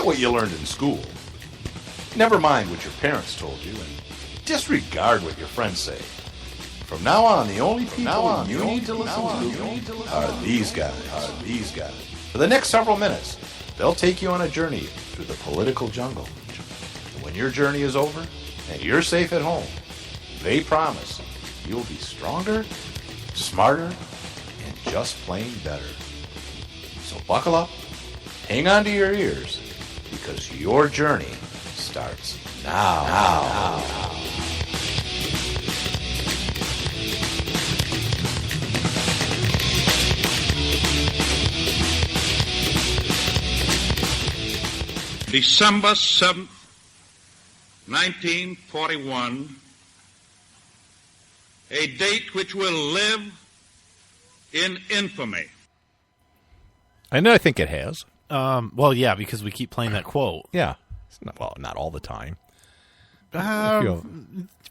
Forget what you learned in school. Never mind what your parents told you, and disregard what your friends say. From now on, the only people you need to listen to are these guys. For the next several minutes, they'll take you on a journey through the political jungle. When your journey is over and you're safe at home, they promise you'll be stronger, smarter, and just plain better. So buckle up, hang on to your ears, because your journey starts now. December 7th, 1941, a date which will live in infamy. And I think it has. Well, yeah, because we keep playing that quote. Yeah. Not all the time.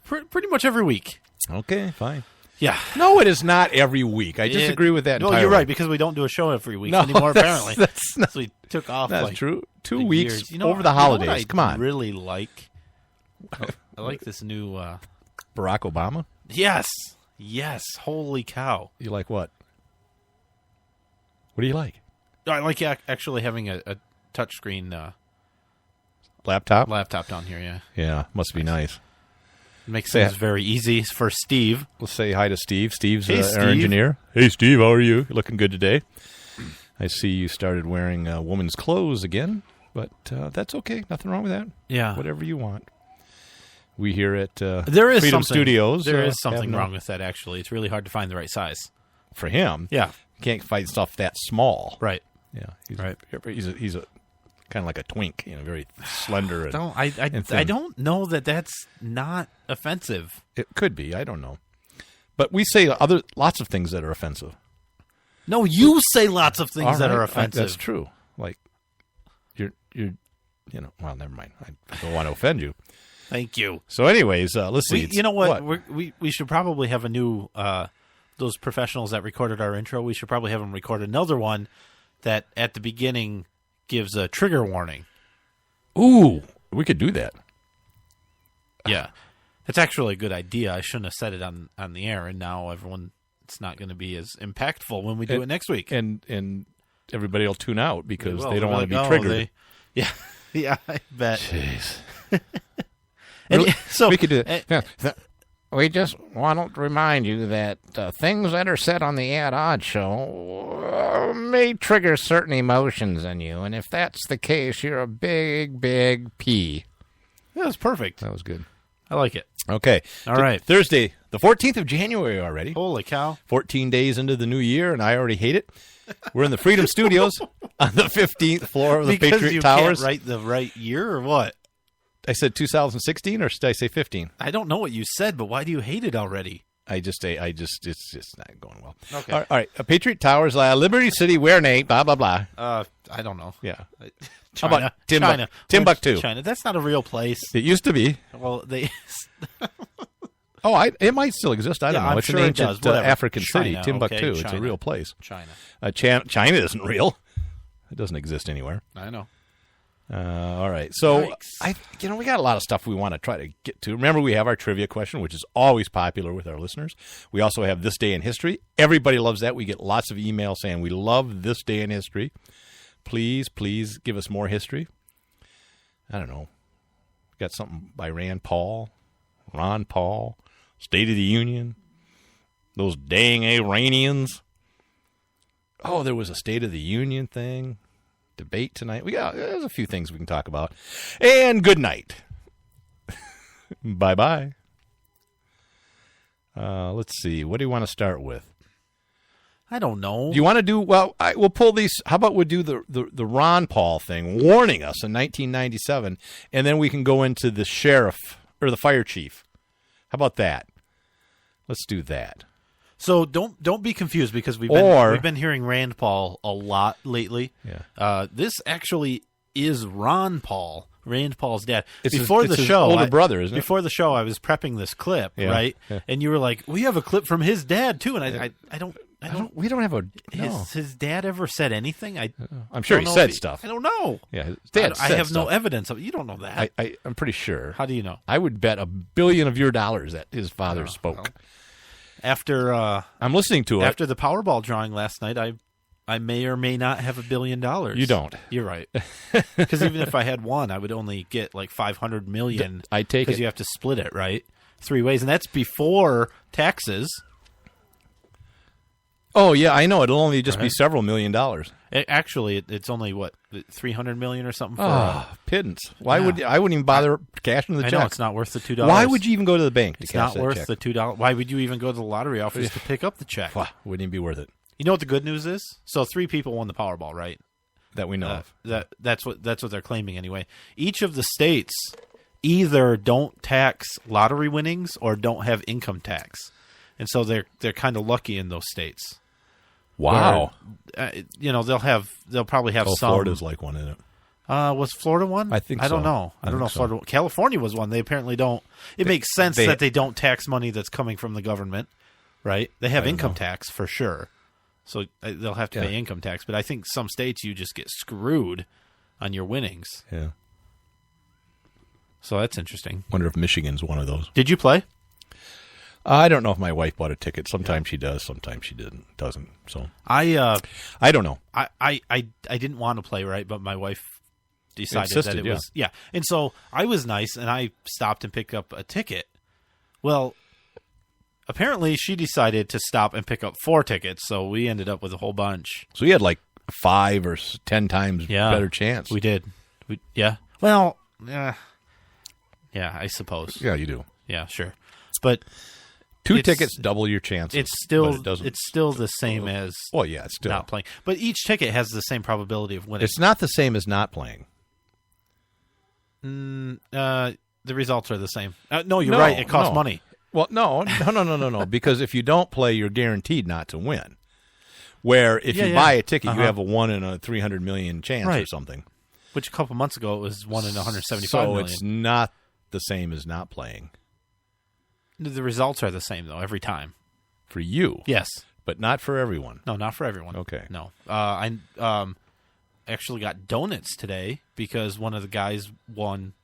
Pretty much every week. Okay, fine. Yeah. No, it is not every week. I disagree with that entirely. No, you're right, because we don't do a show every week anymore, apparently. That's not, so we took off that's like true. 2 weeks years. over the holidays. Come on. I really like. I like this new Barack Obama? Yes. Holy cow. You like what? What do you like? I like actually having a touchscreen laptop down here, yeah. Yeah, must be nice. It makes things very easy for Steve. Let's say hi to Steve. Steve's Hey, our Steve. engineer. Hey, Steve, how are you? You're looking good today. I see you started wearing woman's clothes again, but that's okay. Nothing wrong with that. Yeah. Whatever you want. We here at there is Freedom something, Studios. There is something wrong with that, actually. It's really hard to find the right size. For him. Yeah. Can't find stuff that small. Right. Yeah. He's a kind of like a twink, very slender. And, I don't know that that's not offensive. It could be. I don't know. But we say lots of things that are offensive. No, you say lots of things that are offensive. That's true. Like you're well, never mind. I don't want to offend you. Thank you. So anyways, let's see. You know what? We should probably have a new those professionals that recorded our intro. We should probably have them record another one that at the beginning gives a trigger warning. Ooh, we could do that. Yeah. That's actually a good idea. I shouldn't have said it on the air, and now it's not going to be as impactful when we do it next week. And everybody will tune out because they don't want to be triggered. Yeah, I bet. Jeez. And so we could do it. We just want to remind you that things that are said on the Ed Odd Show may trigger certain emotions in you, and if that's the case, you're a big, big P. Yeah, that's perfect. That was good. I like it. Okay. All right. Thursday, the 14th of January already. Holy cow. 14 days into the new year, and I already hate it. We're in the Freedom Studios on the 15th floor of the Patriot Towers. Can't write the right year or what? I said 2016, or did I say 15? I don't know what you said, but why do you hate it already? It's just not going well. Okay. All right. Patriot Towers, Liberty City, where Nate, blah, blah, blah. I don't know. Yeah. China. How about Timbuktu? China. That's not a real place. It used to be. Well, they... It might still exist. I don't know. I'm It's sure an it ancient does. African China, city, Timbuktu. okay, It's a China. real place. China. China isn't real. It doesn't exist anywhere. I know. All right. So, we got a lot of stuff we want to try to get to. Remember, we have our trivia question, which is always popular with our listeners. We also have This Day in History. Everybody loves that. We get lots of emails saying, we love this day in history. Please give us more history. I don't know. Got something by Ron Paul, State of the Union, those dang Iranians. Oh, there was a State of the Union thing. Debate tonight. There's a few things we can talk about. And good night. Bye-bye. Let's see. What do you want to start with? I don't know. Do you want to do, we'll pull these, how about we do the Ron Paul thing, warning us in 1997, and then we can go into the sheriff, or the fire chief. How about that? Let's do that. So don't be confused, because we've been hearing Rand Paul a lot lately. Yeah. This actually is Ron Paul, Rand Paul's dad. It's before the his show, older brother, isn't it? Before the show, I was prepping this clip, right? Yeah. And you were like, "We have a clip from his dad too," and I don't We don't have a. No. Has his dad ever said anything? I'm sure he don't know said if stuff. I don't know. Yeah, his dad I said have no stuff. evidence of it. You don't know that. I'm pretty sure. How do you know? I would bet $1 billion of your dollars that his father spoke. well. After I'm listening to it. after the Powerball drawing last night, I may or may not have $1 billion. You don't. You're right. Because even if I had one, I would only get like $500 million. I take because it. you have to split it right 3 ways, and that's before taxes. Oh yeah, I know. It'll only just be several $1 million. Actually, it's only what $300 million or something. For Pittance. Why Yeah. would I wouldn't even bother cashing the I check? know it's not worth the $2. Why would you even go to the bank to It's cash not that worth check? the $2. Why would you even go to the lottery office to pick up the check? Wah, wouldn't even be worth it. You know what the good news is? So 3 people won the Powerball, right? That we know of. That's what they're claiming anyway. Each of the states either don't tax lottery winnings or don't have income tax, and so they're kind of lucky in those states. Wow. Where, they'll probably have some. Florida's like one in it. Was Florida one? I think I don't so. know. I don't know. think so. Florida. California was one. They apparently don't. It makes sense they- that they don't tax money that's coming from the government, right? They have don't income know. tax for sure, so they'll have to Yeah. pay income tax. But I think some states you just get screwed on your winnings. Yeah. So that's interesting. Wonder if Michigan's one of those. Did you play? I don't know if my wife bought a ticket. Sometimes she does. Sometimes she doesn't. So I don't know. I didn't want to play, right, but my wife decided Insisted, that it yeah. was and so I was nice and I stopped and picked up a ticket. Well, apparently she decided to stop and pick up 4 tickets, so we ended up with a whole bunch. So you had like 5 or 10 times Yeah, better chance. We did. Well, yeah, I suppose. Yeah, you do. Yeah, sure, but 2 It's- tickets double your chances. it's still but it doesn't. it's still the same as Well, yeah, it's still. not playing. But each ticket has the same probability of winning. It's not the same as not playing. The results are the same. No, you're No, right. It costs no. money. Well, no. Because if you don't play, you're guaranteed not to win. Where if Yeah, you yeah. buy a ticket, you Uh-huh. have a 1 in a 300 million chance or Right. something. Which a couple months ago it was 1 in 175 So million. it's not the same as not playing The results are the same though every time. for you. Yes. But not for everyone. No, not for everyone. Okay. No. I actually got donuts today because one of the guys won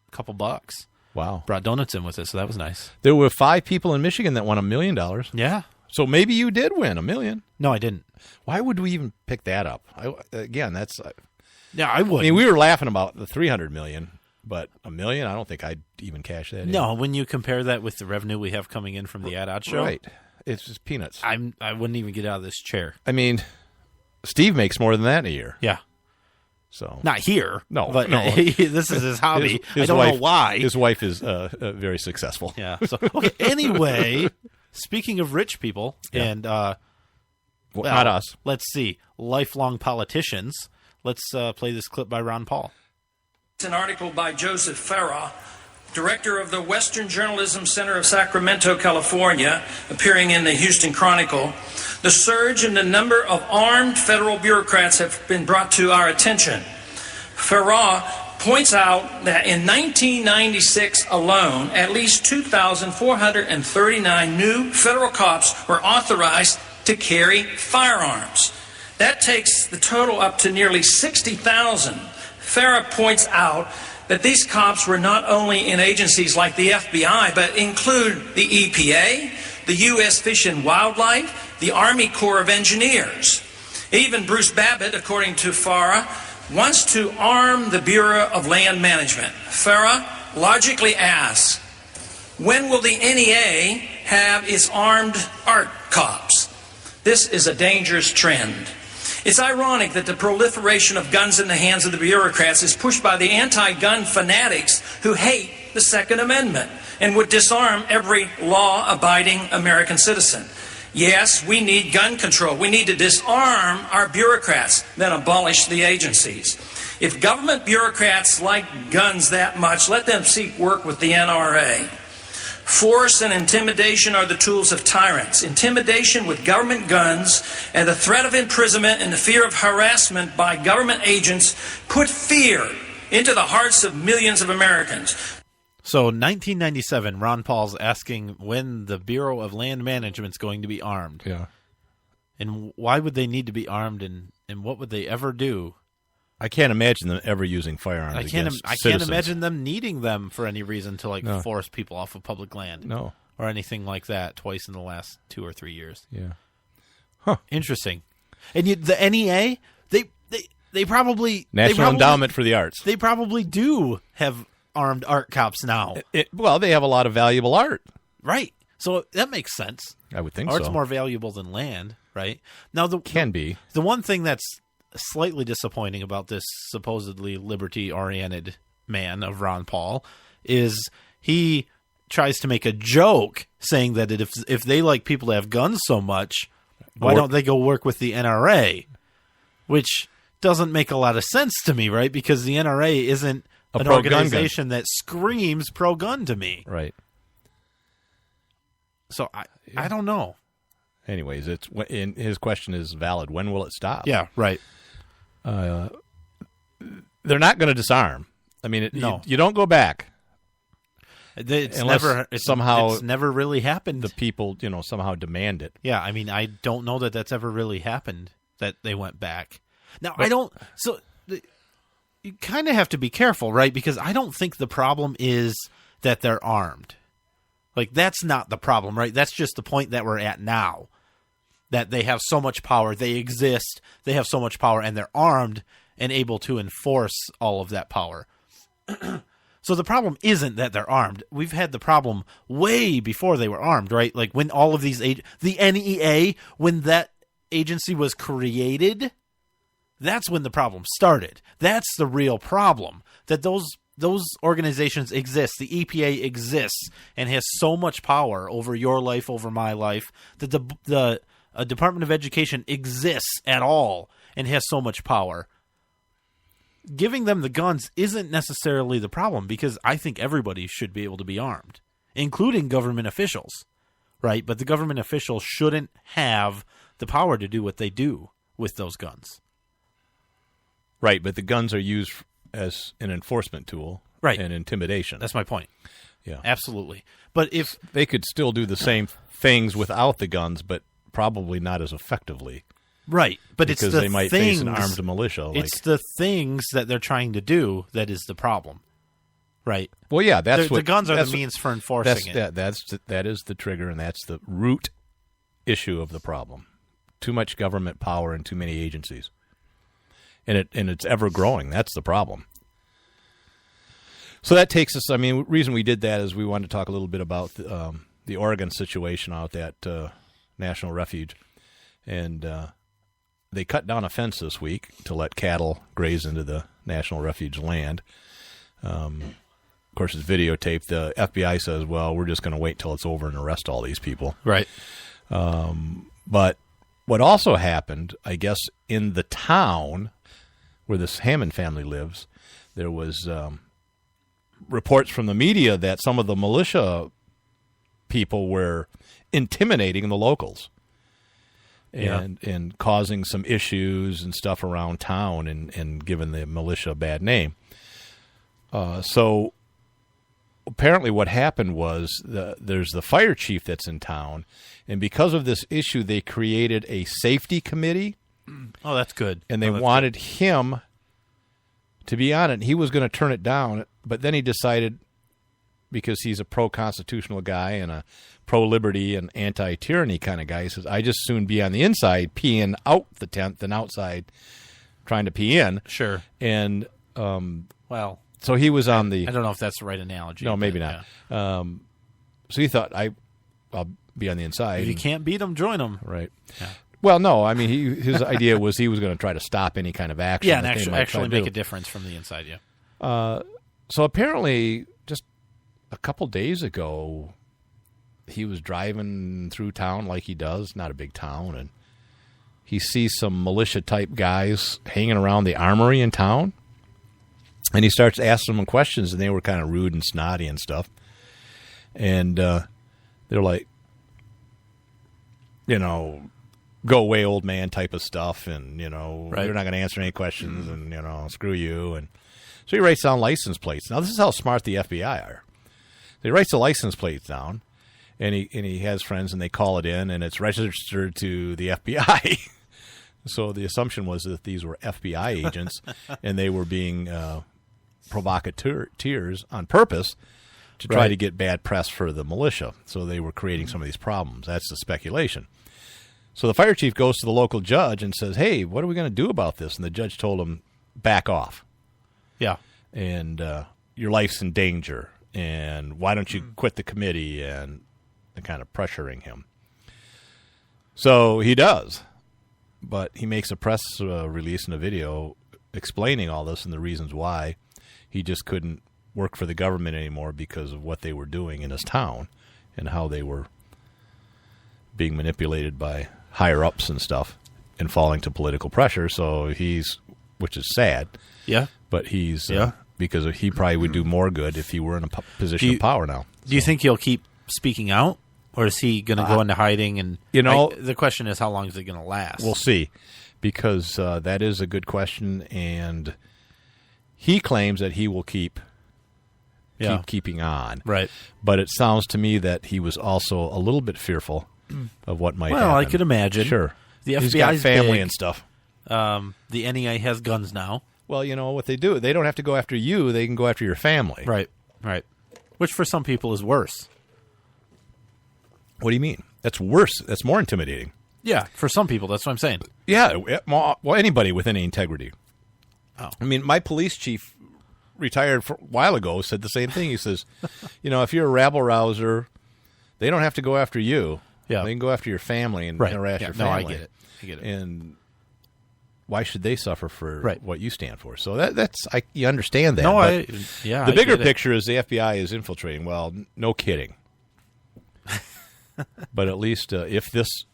a couple bucks. Wow. Brought donuts in with it, so that was nice. There were 5 people in Michigan that won $1 million. Yeah. So maybe you did win $1 million. No, I didn't. Why would we even pick that up? That's. Yeah, I would. I mean, we were laughing about the 300 million, but $1 million, I don't think I'd even cash that in. No, when you compare that with the revenue we have coming in from the Ad show, Right. It's just peanuts. I wouldn't even get out of this chair. I mean, Steve makes more than that in a year. Yeah. So Not here. No, but no. this is his hobby. His I don't wife, know why. His wife is very successful. Yeah. So okay. Anyway, speaking of rich people and Well, well, not us. Let's see, lifelong politicians. Let's play this clip by Ron Paul. It's an article by Joseph Farah, director of the Western Journalism Center of Sacramento, California, appearing in the Houston Chronicle. The surge in the number of armed federal bureaucrats have been brought to our attention. Farah points out that in 1996 alone, at least 2,439 new federal cops were authorized to carry firearms. That takes the total up to nearly 60,000. Farah points out that these cops were not only in agencies like the FBI, but include the EPA, the U.S. Fish and Wildlife, the Army Corps of Engineers. Even Bruce Babbitt, according to Farah, wants to arm the Bureau of Land Management. Farah logically asks, when will the NEA have its armed art cops? This is a dangerous trend. It's ironic that the proliferation of guns in the hands of the bureaucrats is pushed by the anti-gun fanatics who hate the Second Amendment and would disarm every law-abiding American citizen. Yes, we need gun control. We need to disarm our bureaucrats, then abolish the agencies. If government bureaucrats like guns that much, let them seek work with the NRA. Force and intimidation are the tools of tyrants. Intimidation with government guns and the threat of imprisonment and the fear of harassment by government agents put fear into the hearts of millions of Americans. So 1997, Ron Paul's asking when the Bureau of Land Management is going to be armed. Yeah. And why would they need to be armed, and what would they ever do? I can't imagine them ever using firearms. I can't citizens. imagine them needing them for any reason to No. force people off of public land. No. Or anything like that twice in the last 2 or 3 years. Yeah. Interesting. And the NEA, they probably National Endowment for the Arts. They probably do have armed art cops now. Well, they have a lot of valuable art. Right. So that makes sense. I would think Art's so. more valuable than land, right? Now Can be. The one thing that's slightly disappointing about this supposedly liberty-oriented man of Ron Paul is he tries to make a joke saying that if they like people to have guns so much, why don't they go work with the NRA? Which doesn't make a lot of sense to me, right? Because the NRA isn't an organization that screams pro-gun to me. Right. So I don't know. Anyways, his question is valid. When will it stop? Yeah, right. They're not going to disarm. I mean, No. you don't go back. It's Unless somehow it's never really happened. The people, somehow demand it. Yeah, I mean, I don't know that that's ever really happened, that they went back. Now, I don't... So, you kind of have to be careful, right? Because I don't think the problem is that they're armed. Like, that's not the problem, right? That's just the point that we're at now. That they have so much power, they exist, they have so much power, and they're armed and able to enforce all of that power. So the problem isn't that they're armed. We've had the problem way before they were armed, right? Like when all of these the NEA, when that agency was created, that's when the problem started. That's the real problem. That those organizations exist. The EPA exists and has so much power over your life, over my life, that the Department of Education exists at all and has so much power. Giving them the guns isn't necessarily the problem, because I think everybody should be able to be armed, including government officials, right? But the government officials shouldn't have the power to do what they do with those guns. Right, but the guns are used as an enforcement tool, right, and intimidation. That's my point. Yeah, absolutely. But if they could still do the same things without the guns, but probably not as effectively. Right, but because it's the they might things, face an armed militia. It's the things that they're trying to do that is the problem, right? Well, yeah, the guns are the means for enforcing it. That is the trigger, and that's the root issue of the problem. Too much government power and too many agencies, and it's ever growing. That's the problem. So that takes us. I mean, the reason we did that is we wanted to talk a little bit about the Oregon situation out at National Refuge, and they cut down a fence this week to let cattle graze into the National Refuge land. Of course, it's videotaped. The FBI says, well, we're just going to wait till it's over and arrest all these people. Right. But what also happened, I guess, in the town where this Hammond family lives, there was reports from the media that some of the militia people were intimidating the locals. And causing some issues and stuff around town and giving the militia a bad name. So apparently what happened was there's the fire chief that's in town, and because of this issue, they created a safety committee. Oh, that's good. And they wanted him to be on it. He was going to turn it down, but then he decided, because he's a pro-constitutional guy and a pro-liberty and anti-tyranny kind of guy, he says, I just soon be on the inside peeing out the tent than outside trying to pee in. Sure. And, well, so he was on the... I don't know if that's the right analogy. No, maybe not. Yeah. So he thought, I'll be on the inside. If you can't beat them, join them. Right. Yeah. Well, no, I mean, his idea was he was going to try to stop any kind of action. Yeah, and actually make a difference from the inside, yeah. So apparently, just a couple days ago, he was driving through town like he does, not a big town, and he sees some militia-type guys hanging around the armory in town, and he starts asking them questions, and they were kind of rude and snotty and stuff. And they're like, go away, old man type of stuff, and, right. You're not going to answer any questions, and, screw you. And so he writes down license plates. Now, this is how smart the FBI are. He writes the license plates down, and he has friends, and they call it in, and it's registered to the FBI. So the assumption was that these were FBI agents, and they were being provocateurs on purpose to try to get bad press for the militia. So they were creating some of these problems. That's the speculation. So the fire chief goes to the local judge and says, hey, what are we going to do about this? And the judge told him, back off. Yeah. And your life's in danger. And why don't you quit the committee? And kind of pressuring him. So he does. But he makes a press release and a video explaining all this and the reasons why he just couldn't work for the government anymore because of what they were doing in his town and how they were being manipulated by higher-ups and stuff and falling to political pressure. So which is sad. Yeah. But because he probably would do more good if he were in a position of power now. Do you think he'll keep speaking out? Or is he going to go into hiding? And the question is, how long is it going to last? We'll see, because that is a good question, and he claims that he will keep keeping on. Right. But it sounds to me that he was also a little bit fearful of what might happen. Well, I could imagine. Sure. The He's got FBI's family big. and stuff. The NEA has guns now. Well, you know what they do. They don't have to go after you. They can go after your family. Right. Which for some people is worse. What do you mean? That's worse. That's more intimidating. Yeah, for some people, that's what I'm saying. Yeah, well, anybody with any integrity. Oh. I mean, my police chief retired a while ago said the same thing. He says, if you're a rabble-rouser, they don't have to go after you. Yeah. They can go after your family and harass your No, I family. get it. And why should they suffer for Right. what you stand for? So you understand that. No, but the the bigger picture is the FBI is infiltrating. Well, no kidding. But at least if this is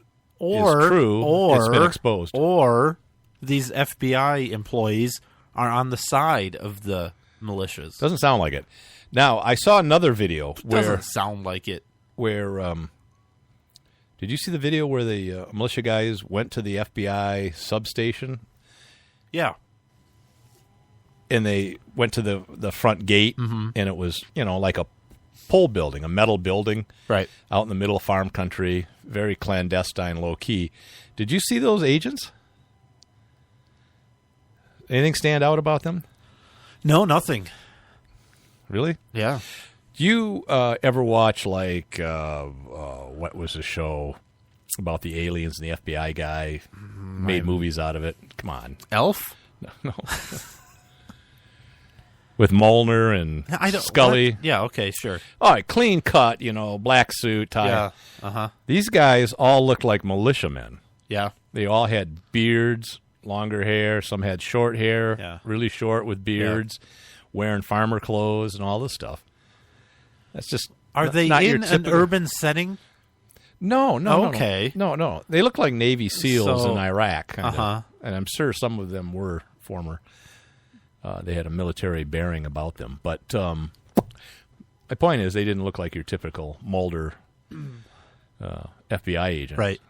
true, it's been exposed. Or these FBI employees are on the side of the militias. Doesn't sound like it. Now, I saw another video where... Doesn't sound like it. Where, did you see the video where the militia guys went to the FBI substation? Yeah. And they went to the front gate, and it was, like a pole building, a metal building, right, out in the middle of farm country, very clandestine, low key. Did you see those agents? Anything stand out about them? No, nothing. Really? Yeah. Do you ever watch what was the show about the aliens and the FBI guy made movies out of it? Come on, Elf? No. With Molnar and Scully. What? Yeah, okay, sure. All right, clean cut, black suit, tie. Yeah, uh-huh. These guys all looked like militiamen. Yeah. They all had beards, longer hair. Some had short hair, really short with beards, wearing farmer clothes and all this stuff. That's just Are they not in your typical... an urban setting? No. Okay. No. They look like Navy SEALs in Iraq. Uh-huh. And I'm sure some of them were former... they had a military bearing about them. But my point is they didn't look like your typical Mulder FBI agent. Right.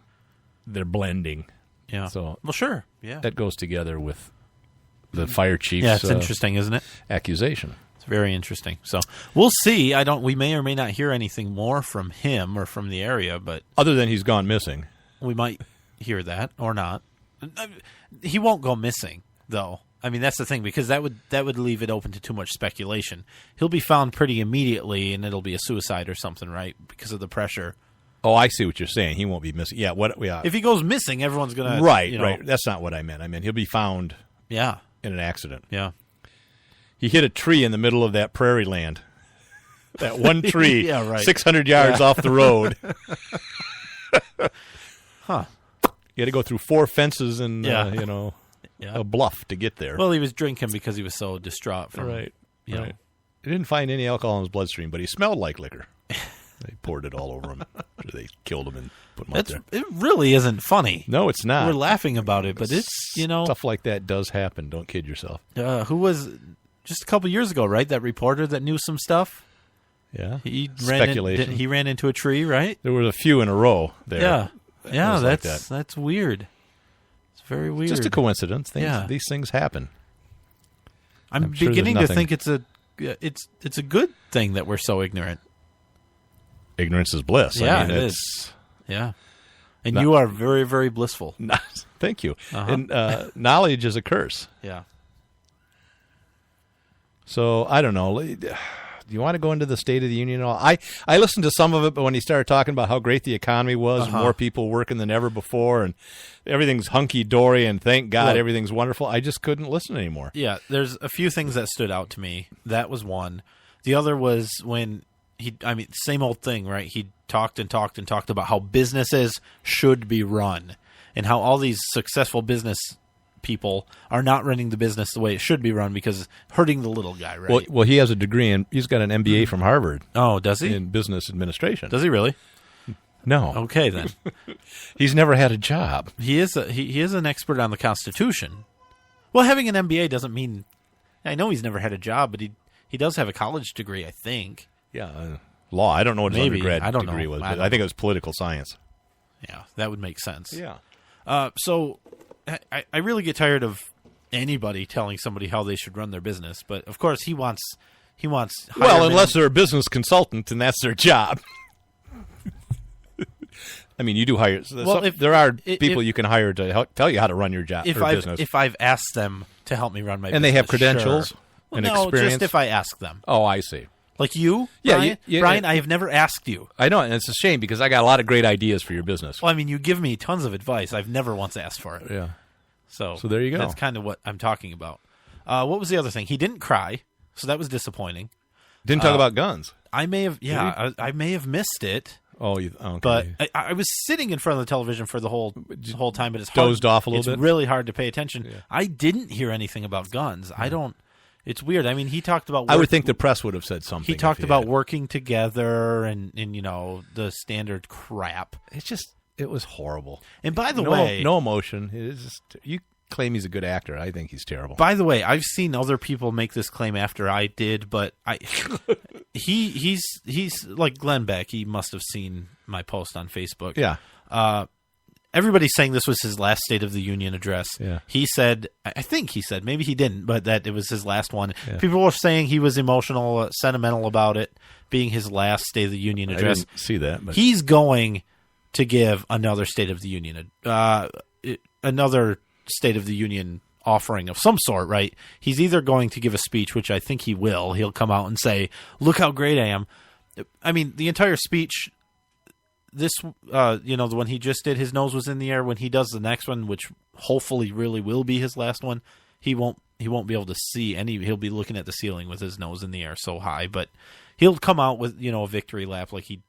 They're blending. Yeah. So well, sure. Yeah. That goes together with the fire chief's it's interesting, isn't it? accusation. It's very interesting. So we'll see. We may or may not hear anything more from him or from the area, but other than he's gone missing. We might hear that or not. He won't go missing, though. I mean, that's the thing, because that would leave it open to too much speculation. He'll be found pretty immediately, and it'll be a suicide or something, right? Because of the pressure. Oh, I see what you're saying. He won't be missing. Yeah. If he goes missing, everyone's gonna right. That's not what I meant. I meant he'll be found. Yeah. In an accident. Yeah. He hit a tree in the middle of that prairie land. That one tree, yeah, right. 600 yards off the road. Huh. You had to go through 4 fences and Yeah. a bluff to get there. Well, he was drinking because he was so distraught from Right. He didn't find any alcohol in his bloodstream, but he smelled like liquor. They poured it all over him. They killed him and put him up there. It really isn't funny. No, it's not. We're laughing about it, but it's, stuff like that does happen. Don't kid yourself. Who was just a couple years ago, right? That reporter that knew some stuff. Yeah. Speculation. He ran into a tree, right? There was a few in a row there. Yeah. Yeah, that's weird. It's very weird. Just a coincidence. These things happen. I'm beginning to think it's a good thing that we're so ignorant. ignorance is bliss. Yeah, I mean, it is. Yeah. And you are very, very blissful. Thank you. And knowledge is a curse. Yeah. So I don't know. Do you want to go into the State of the Union at all? I listened to some of it, but when he started talking about how great the economy was, and more people working than ever before, and everything's hunky-dory, and thank God everything's wonderful, I just couldn't listen anymore. Yeah, there's a few things that stood out to me. That was one. The other was when same old thing, right? He talked and talked and talked about how businesses should be run and how all these successful business people are not running the business the way it should be run because it's hurting the little guy, right? Well, he has a degree, and he's got an MBA from Harvard. Oh, does he? In business administration. Does he really? No. Okay, then. He's never had a job. He is an expert on the Constitution. Well, having an MBA doesn't mean... I know he's never had a job, but he does have a college degree, I think. Yeah, law. I don't know what his Maybe. undergrad I don't degree know. was, I but don't I think it was political science. Yeah, that would make sense. Yeah. So I really get tired of anybody telling somebody how they should run their business, but of course he wants Well, unless they're a business consultant and that's their job. I mean, you do hire. Well, there are people you can hire to tell you how to run your job or business. If I've asked them to help me run my business, and they have credentials sure. and no, experience. Just if I ask them. Oh, I see. Like you, Yeah, Brian? Brian, I have never asked you. I know, and it's a shame because I got a lot of great ideas for your business. Well, I mean, you give me tons of advice. I've never once asked for it. Yeah. So there you go. That's kind of what I'm talking about. What was the other thing? He didn't cry, so that was disappointing. Didn't talk about guns. I may have, I may have missed it. Oh, okay. But I was sitting in front of the television for the whole time, but it's dozed off a little bit. It's really hard to pay attention. Yeah. I didn't hear anything about guns. I don't. It's weird. I mean, he talked about. I would think the press would have said something. He talked about working together and the standard crap. It was horrible. And by the way, no emotion. It is just, you claim he's a good actor. I think he's terrible. By the way, I've seen other people make this claim after I did, but he's like Glenn Beck. He must have seen my post on Facebook. Yeah. Everybody's saying this was his last State of the Union address. Yeah. He said, I think he said, maybe he didn't, but that it was his last one. Yeah. People were saying he was emotional, sentimental about it being his last State of the Union address. I didn't see that. But. He's going to give another State of the Union, another State of the Union offering of some sort, right? He's either going to give a speech, which I think he will. He'll come out and say, look how great I am. I mean, the entire speech... This, the one he just did, his nose was in the air. When he does the next one, which hopefully really will be his last one, he won't be able to see any. He'll be looking at the ceiling with his nose in the air so high. But he'll come out with a victory lap like he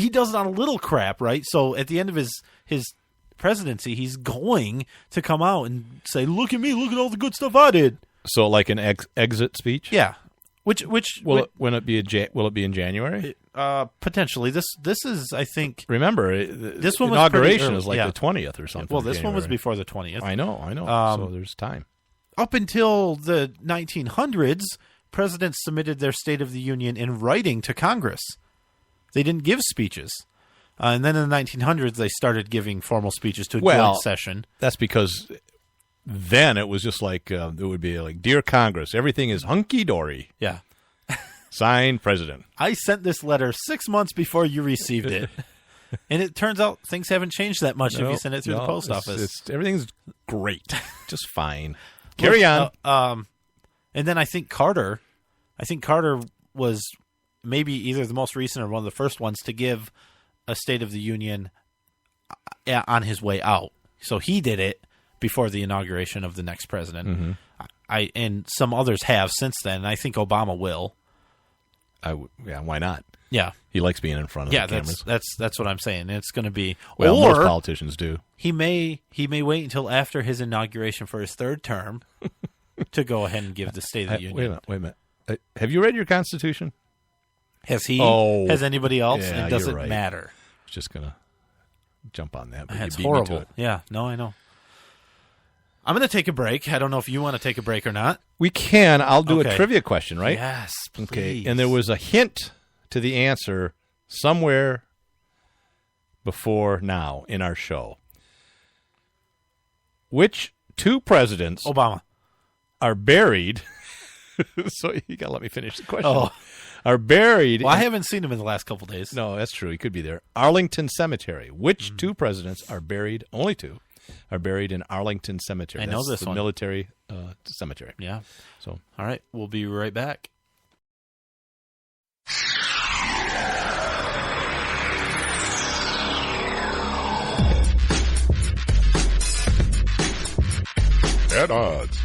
does it on a little crap, right? So at the end of his presidency, he's going to come out and say, "Look at me! Look at all the good stuff I did." So like an exit speech? Yeah. Will it be in January? Potentially. This is, I think. Remember, this one inauguration is like the 20th or something. Well, this one was before the 20th. I know. So there's time. Up until the 1900s, presidents submitted their State of the Union in writing to Congress. They didn't give speeches. And then in the 1900s, they started giving formal speeches to a joint session. That's because then it was just like, it would be like, Dear Congress, everything is hunky-dory. Yeah. Signed, President. I sent this letter 6 months before you received it. And it turns out things haven't changed that much if you send it through the post office. Everything's great. Just fine. Carry on. And then I think Carter was maybe either the most recent or one of the first ones to give a State of the Union on his way out. So he did it before the inauguration of the next president. Mm-hmm. And some others have since then. And I think Obama will. Why not? Yeah, he likes being in front of the cameras. That's what I'm saying. It's going to be most politicians do. He may wait until after his inauguration for his third term to go ahead and give the State of the Union. Wait a minute. Have you read your Constitution? Has he? Oh, has anybody else? Yeah, it doesn't right. matter. I was just gonna jump on that. But That's you beat horrible. me to it. Yeah, no, I know. I'm going to take a break. I don't know if you want to take a break or not. We can. I'll do a trivia question, right? Yes, please. Okay. And there was a hint to the answer somewhere before now in our show. Which two presidents Obama are buried? So you got to let me finish the question. are buried. Well, I haven't seen him in the last couple days. No, that's true. He could be there. Arlington Cemetery. Which two presidents are buried? Only two are buried in Arlington Cemetery. I know That's this the one. military cemetery. Yeah. So, All right. We'll be right back. At odds.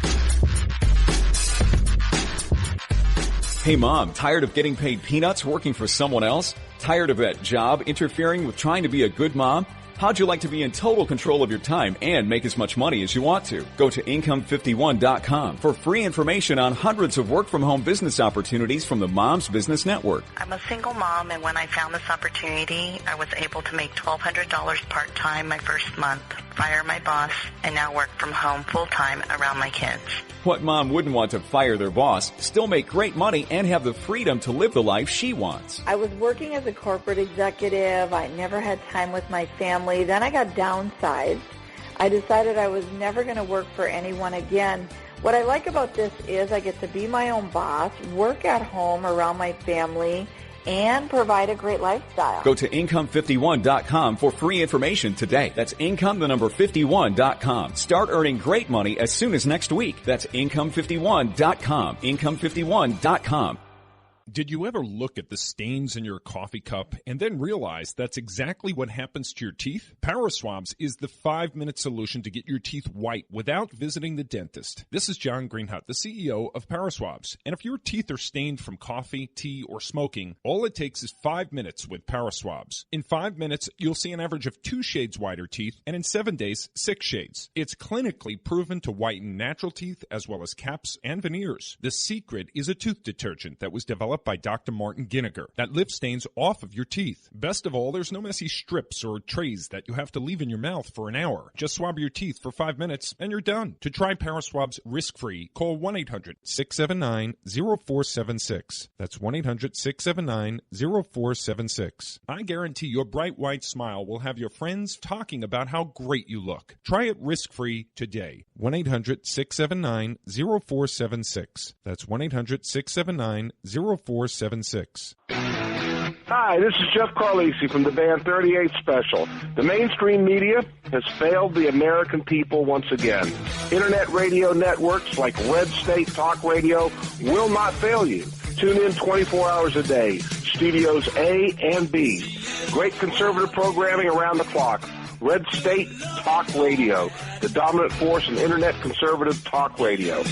Hey mom, tired of getting paid peanuts working for someone else? Tired of that job interfering with trying to be a good mom? How'd you like to be in total control of your time and make as much money as you want to? Go to Income51.com for free information on hundreds of work-from-home business opportunities from the Mom's Business Network. I'm a single mom, and when I found this opportunity, I was able to make $1,200 part-time my first month, fire my boss, and now work from home full-time around my kids. What mom wouldn't want to fire their boss, still make great money, and have the freedom to live the life she wants? I was working as a corporate executive. I never had time with my family. Then I got downsized. I decided I was never going to work for anyone again. What I like about this is I get to be my own boss, work at home around my family, and provide a great lifestyle. Go to Income51.com for free information today. That's Income51.com. Start earning great money as soon as next week. That's Income51.com. Income51.com. Did you ever look at the stains in your coffee cup and then realize that's exactly what happens to your teeth? Paraswabs is the 5-minute solution to get your teeth white without visiting the dentist. This is John Greenhut, the CEO of Paraswabs. And if your teeth are stained from coffee, tea, or smoking, all it takes is 5 minutes with Paraswabs. In 5 minutes, you'll see an average of 2 shades whiter teeth, and in 7 days, 6 shades. It's clinically proven to whiten natural teeth as well as caps and veneers. The secret is a tooth detergent that was developed by Dr. Martin Ginniger that lifts stains off of your teeth. Best of all, there's no messy strips or trays that you have to leave in your mouth for an hour. Just swab your teeth for 5 minutes and you're done. To try Paraswabs risk-free, call 1-800-679-0476. That's 1-800-679-0476. I guarantee your bright white smile will have your friends talking about how great you look. Try it risk-free today. 1-800-679-0476. That's 1-800-679-0476. Hi, this is Jeff Carlisi from the band 38 Special. The mainstream media has failed the American people once again. Internet radio networks like Red State Talk Radio will not fail you. Tune in 24 hours a day. Studios A and B. Great conservative programming around the clock. Red State Talk Radio, the dominant force in Internet conservative talk radio.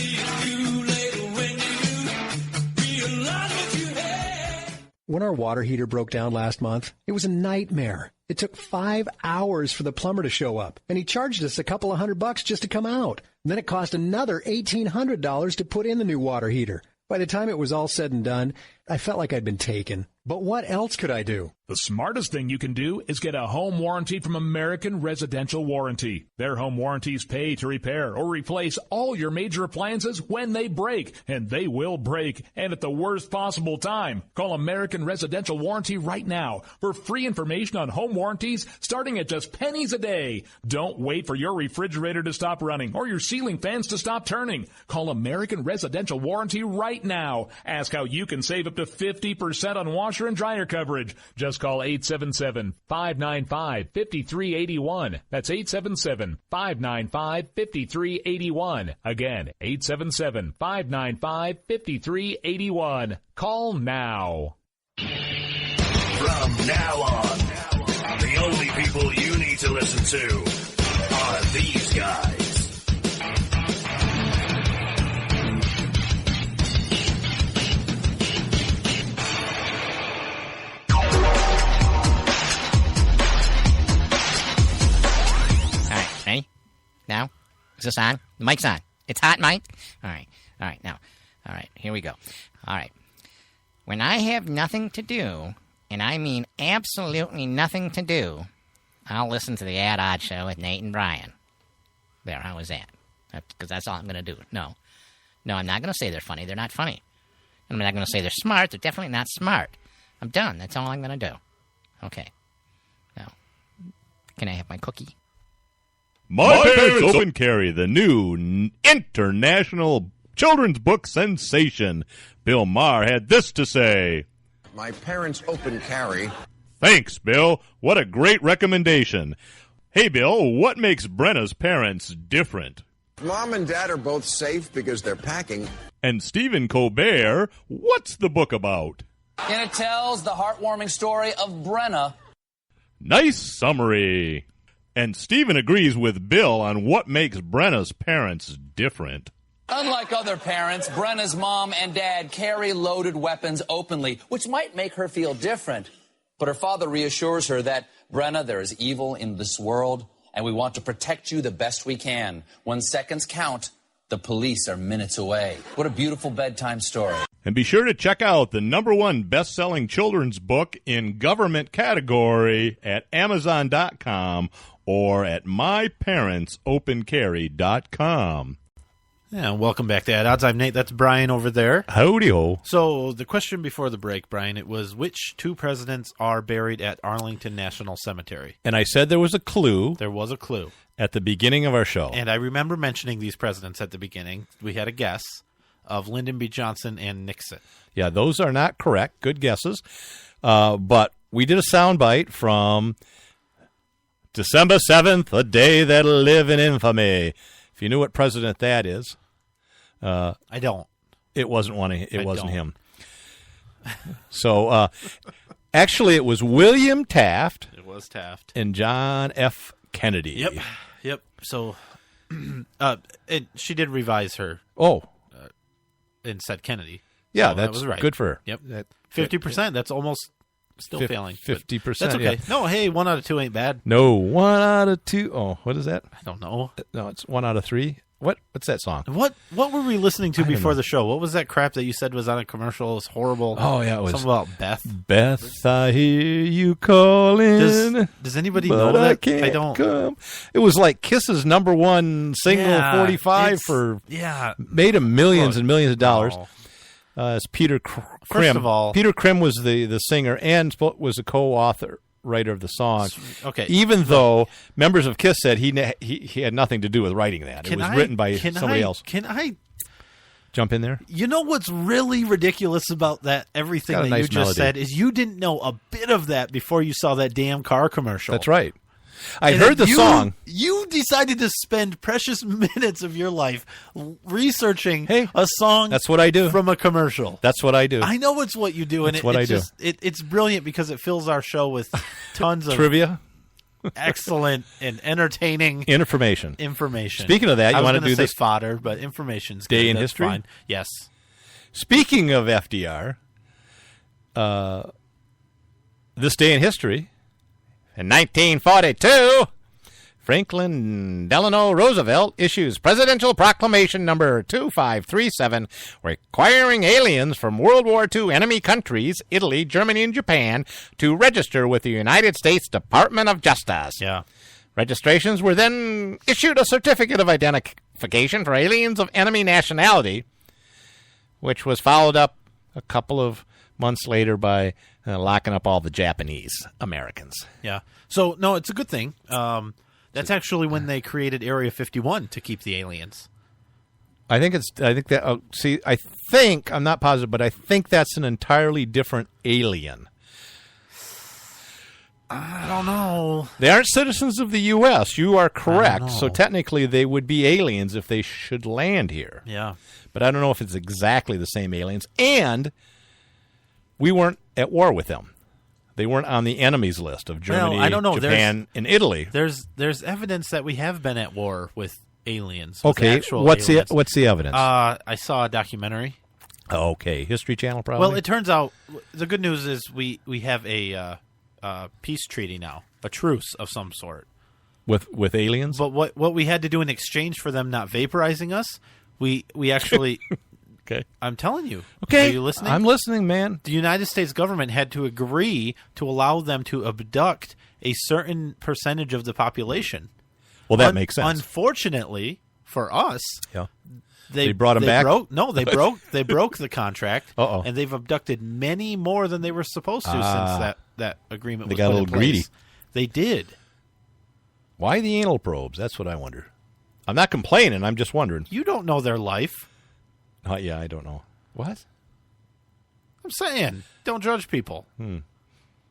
When our water heater broke down last month, it was a nightmare. It took 5 hours for the plumber to show up, and he charged us a couple of $100 just to come out. And then it cost another $1,800 to put in the new water heater. By the time it was all said and done, I felt like I'd been taken. But what else could I do? The smartest thing you can do is get a home warranty from American Residential Warranty. Their home warranties pay to repair or replace all your major appliances when they break, and they will break, and at the worst possible time. Call American Residential Warranty right now for free information on home warranties starting at just pennies a day. Don't wait for your refrigerator to stop running or your ceiling fans to stop turning. Call American Residential Warranty right now. Ask how you can save up to 50% on washer and dryer coverage. Just call 877-595-5381. That's 877-595-5381. Again, 877-595-5381. Call now. From now on, the only people you need to listen to are these guys. Ready? Now? Is this on? The mic's on. It's hot, Mike? All right, now. All right, here we go. All right. When I have nothing to do, and I mean absolutely nothing to do, I'll listen to the At Odd Show with Nate and Brian. There, how was that? Because that's all I'm going to do. No, I'm not going to say they're funny. They're not funny. I'm not going to say they're smart. They're definitely not smart. I'm done. That's all I'm going to do. Okay. Now, can I have my cookie? My Parents Open Carry, the new international children's book sensation. Bill Maher had this to say. My parents open carry. Thanks, Bill. What a great recommendation. Hey, Bill, what makes Brenna's parents different? Mom and Dad are both safe because they're packing. And Stephen Colbert, what's the book about? And it tells the heartwarming story of Brenna. Nice summary. And Stephen agrees with Bill on what makes Brenna's parents different. Unlike other parents, Brenna's mom and dad carry loaded weapons openly, which might make her feel different. But her father reassures her that, Brenna, there is evil in this world, and we want to protect you the best we can. When seconds count, the police are minutes away. What a beautiful bedtime story. And be sure to check out the #1 best-selling children's book in government category at Amazon.com or at myparentsopencarry.com. Yeah, welcome back to At Odds. I'm Nate. That's Brian over there. Howdy-ho. So the question before the break, Brian, it was which two presidents are buried at Arlington National Cemetery? And I said there was a clue. There was a clue. At the beginning of our show. And I remember mentioning these presidents at the beginning. We had a guess of Lyndon B. Johnson and Nixon. Yeah, those are not correct. Good guesses. But we did a soundbite from December 7th, a day that'll live in infamy. If you knew what president that is, I don't. It wasn't one. It wasn't him. So, actually, it was William Taft. It was Taft and John F. Kennedy. Yep. So, she did revise her. Oh, and said Kennedy. Yeah, so that's that was right. Good for her. Yep. 50%. That's almost still failing. 50%. That's okay. Yeah. No, hey, 1 out of 2 ain't bad. No, 1 out of 2. Oh, what is that? I don't know. No, it's 1 out of 3. What's that song? What were we listening to before the show? What was that crap that you said was on a commercial? It was horrible. Oh, yeah, it was. Something about Beth. Beth, I hear you calling. Does anybody know that? I can't come. It was like Kiss's #1 single 45 for made him millions and millions of dollars. It's Peter Krim. First of all, Peter Krim was the singer and was a co-author. Writer of the song. Okay. Even though members of Kiss said he had nothing to do with writing that. It was written by somebody else. Can I jump in there? You know what's really ridiculous about that, everything that you just said, is you didn't know a bit of that before you saw that damn car commercial. That's right. I heard the song. You decided to spend precious minutes of your life researching a song. That's what I do. From a commercial. That's what I do. I know it's what you do, and it's brilliant because it fills our show with tons of trivia, excellent and entertaining information. Speaking of that, you want to do say this fodder, but information's day good. in That's history. Fine. Yes. Speaking of FDR, this day in history. In 1942, Franklin Delano Roosevelt issues Presidential Proclamation number 2537, requiring aliens from World War II enemy countries, Italy, Germany, and Japan, to register with the United States Department of Justice. Yeah. Registrations were then issued a certificate of identification for aliens of enemy nationality, which was followed up a couple of months later by locking up all the Japanese Americans. Yeah. So, no, it's a good thing. That's actually when they created Area 51 to keep the aliens. I'm not positive, but I think that's an entirely different alien. I don't know. They aren't citizens of the U.S. You are correct. So technically they would be aliens if they should land here. Yeah. But I don't know if it's exactly the same aliens. And we weren't at war with them. They weren't on the enemies list of Germany, I don't know. Japan, and Italy. There's evidence that we have been at war with aliens. Okay, what's the evidence? I saw a documentary. Okay, History Channel probably. Well, it turns out the good news is we have a peace treaty now, a truce of some sort with aliens. But what we had to do in exchange for them not vaporizing us, we actually. Okay. I'm telling you. Okay. Are you listening? I'm listening, man. The United States government had to agree to allow them to abduct a certain percentage of the population. Well, that makes sense. Unfortunately for us, they brought them back. They broke the contract, and they've abducted many more than they were supposed to since that agreement was put in place. They got a little greedy. They did. Why the anal probes? That's what I wonder. I'm not complaining. I'm just wondering. You don't know their life. Yeah, I don't know. What? I'm saying, don't judge people.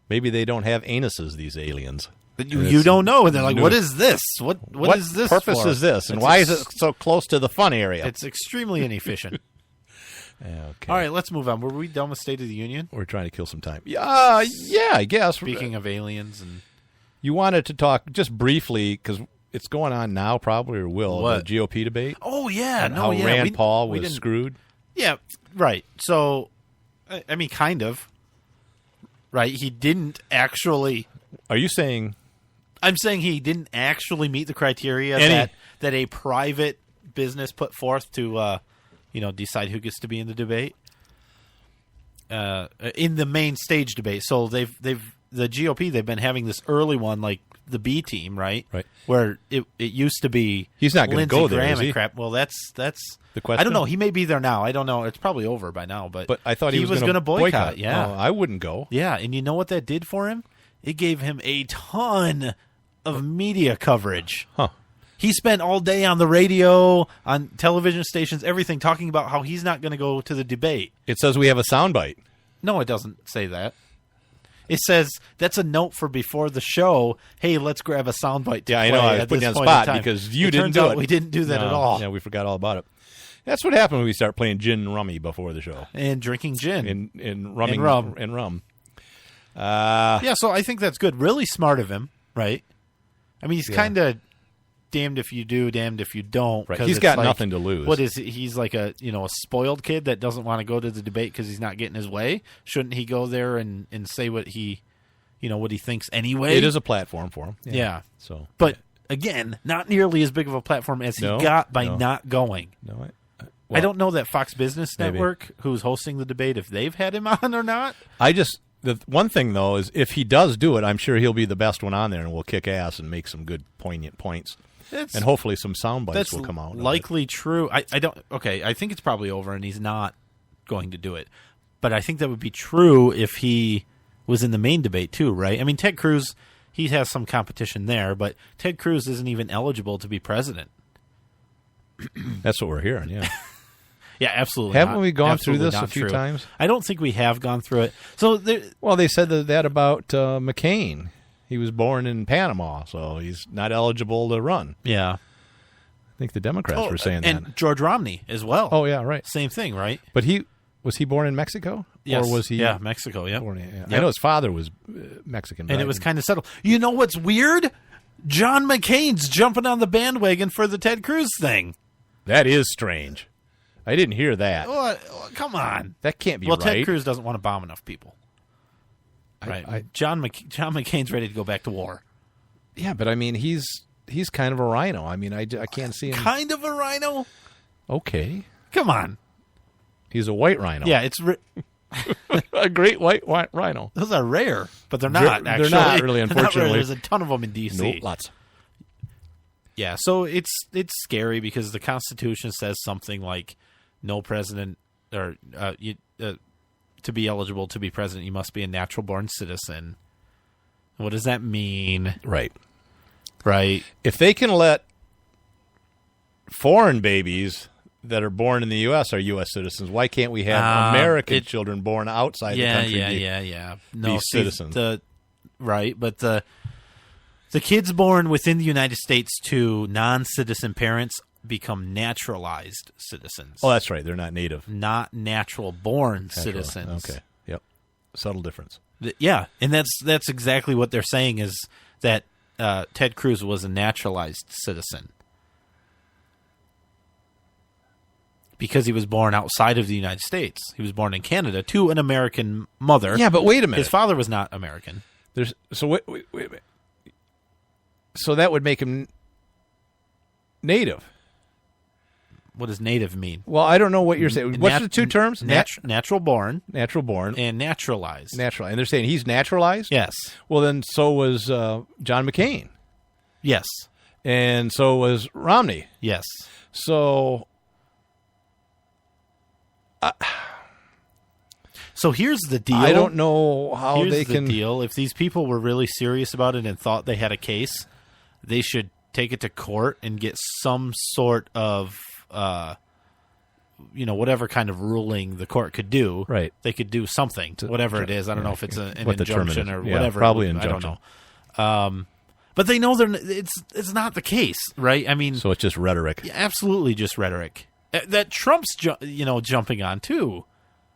Maybe they don't have anuses, these aliens. You don't know. And they're like, what is this? What is this purpose for? is this? And why is it so close to the fun area? It's extremely inefficient. Okay. All right, let's move on. Were we done with State of the Union? We're trying to kill some time. Yeah, I guess. Speaking of aliens, and you wanted to talk just briefly, because it's going on now probably, or will, What? the GOP debate. Oh, yeah. And No, how yeah. Rand we Paul was didn't- screwed. Yeah, right. So, I mean, kind of. Right? He didn't actually... Are you saying... I'm saying he didn't actually meet the criteria that a private business put forth to, decide who gets to be in the debate. In the main stage debate. So the GOP, they've been having this early one, like the B team, right? Right. Where it used to be He's not going to Lindsey go there, Graham is and he? crap. Well, that's The question? I don't know. He may be there now. I don't know. It's probably over by now. But I thought he was going to boycott. Yeah, No, I wouldn't go. Yeah, and you know what that did for him? It gave him a ton of media coverage. Huh. He spent all day on the radio, on television stations, everything, talking about how he's not going to go to the debate. It says we have a soundbite. No, it doesn't say that. It says that's a note for before the show. Hey, let's grab a soundbite. Yeah, I know. I was putting you on the spot because you didn't do it. We didn't do that at all. Yeah, we forgot all about it. That's what happened when we start playing gin and rummy before the show. And drinking gin. And rumming and rum. rum. Yeah, so I think that's good. Really smart of him, right? I mean, he's kind of damned if you do, damned if you don't. Right. 'cause He's it's got like, nothing to lose. What is he? He's like a spoiled kid that doesn't want to go to the debate because he's not getting his way. Shouldn't he go there and say what he, what he thinks anyway? It is a platform for him. Yeah. So, but again, not nearly as big of a platform as he got by not going. No, I don't know that Fox Business maybe. Network, who's hosting the debate, if they've had him on or not. The one thing, though, is if he does do it, I'm sure he'll be the best one on there and will kick ass and make some good, poignant points. And hopefully some sound bites will come out. That's likely true. I don't. Okay, I think it's probably over and he's not going to do it. But I think that would be true if he was in the main debate, too, right? I mean, Ted Cruz, he has some competition there, but Ted Cruz isn't even eligible to be president. That's what we're hearing, yeah. Yeah, absolutely. Haven't we gone through Absolutely this a not few true. times? I don't think we have gone through it. So, they said that about McCain. He was born in Panama, so he's not eligible to run. Yeah. I think the Democrats were saying that. And George Romney as well. Oh, yeah, right. Same thing, right? But was he born in Mexico? Yes. Or was he? Yeah, Mexico, yeah. Born, yeah. Yep. I know his father was Mexican. And it was kind of settled. You know what's weird? John McCain's jumping on the bandwagon for the Ted Cruz thing. That is strange. I didn't hear that. Come on. That can't be well, right. Ted Cruz doesn't want to bomb enough people. Right. John McCain's ready to go back to war. Yeah, but I mean, he's kind of a rhino. I mean, I can't see him. Kind of a rhino? Okay. Come on. He's a white rhino. Yeah, it's... a great white rhino. Those are rare, but they're not, actually. They're not really, They're not unfortunately. rare. There's a ton of them in D.C. Nope, lots. Yeah, so it's scary because the Constitution says something like no president or to be eligible to be president, you must be a natural-born citizen. What does that mean? Right. If they can let foreign babies that are born in the U.S. are U.S. citizens, why can't we have American children born outside the country be citizens? But the kids born within the United States to non-citizen parents become naturalized citizens. Oh, that's right. They're not native. Not natural-born citizens. Okay. Yep. Subtle difference. Yeah, and that's exactly what they're saying is that Ted Cruz was a naturalized citizen because he was born outside of the United States. He was born in Canada to an American mother. Yeah, but wait a minute. His father was not American. Wait a minute. So that would make him native. What does native mean? Well, I don't know what you're saying. What's the two terms? Natural born. Natural born. And naturalized. Natural. And they're saying he's naturalized? Yes. Well, then so was John McCain. Yes. And so was Romney. Yes. So... So here's the deal. I don't know how here's they the can... deal. If these people were really serious about it and thought they had a case, they should take it to court and get some sort of whatever kind of ruling the court could do. Right. They could do something, whatever it is. I don't know if it's an what the term injunction is. or Yeah, whatever. probably I don't injunction. know. But they know it's not the case, right? I mean, So it's just rhetoric. yeah, absolutely just rhetoric that Trump's jumping on too.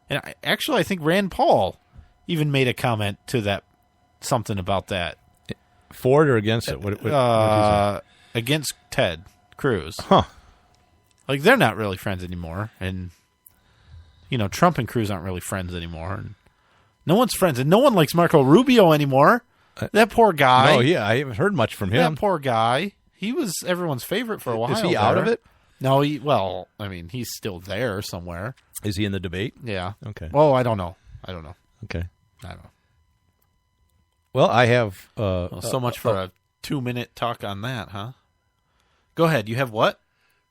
And I think Rand Paul even made a comment to that, something about that. For it or against it? What did he say? Against Ted Cruz. Huh. Like, they're not really friends anymore. And, Trump and Cruz aren't really friends anymore. And no one's friends. And no one likes Marco Rubio anymore. That poor guy. Oh, yeah. I haven't heard much from him. That poor guy. He was everyone's favorite for a while. Is he out of it? No, he's still there somewhere. Is he in the debate? Yeah. Okay. Oh, I don't know. Okay. I don't know. Well, I have... so much for a 2-minute talk on that, huh? Go ahead. You have what?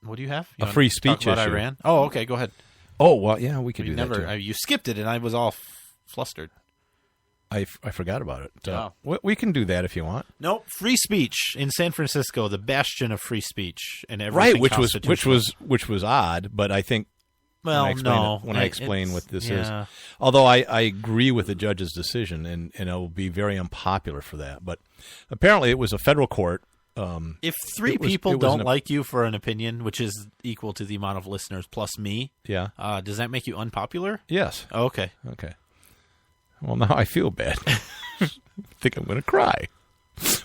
What do you have? You A wanna free talk speech about issue. Iran? Oh, okay. Go ahead. Oh, well, yeah, we could do that, too. You skipped it, and I was all flustered. I forgot about it. Oh. We can do that if you want. Nope. Free speech in San Francisco, the bastion of free speech, and everything Right, which constitutional. was odd, but I think Well, when I explain what this yeah. is. Although I agree with the judge's decision, and it will be very unpopular for that. But apparently it was a federal court. If three people don't like you for an opinion, which is equal to the amount of listeners plus me, yeah, does that make you unpopular? Yes. Oh, okay. Okay. Well, now I feel bad. I think I'm going to cry.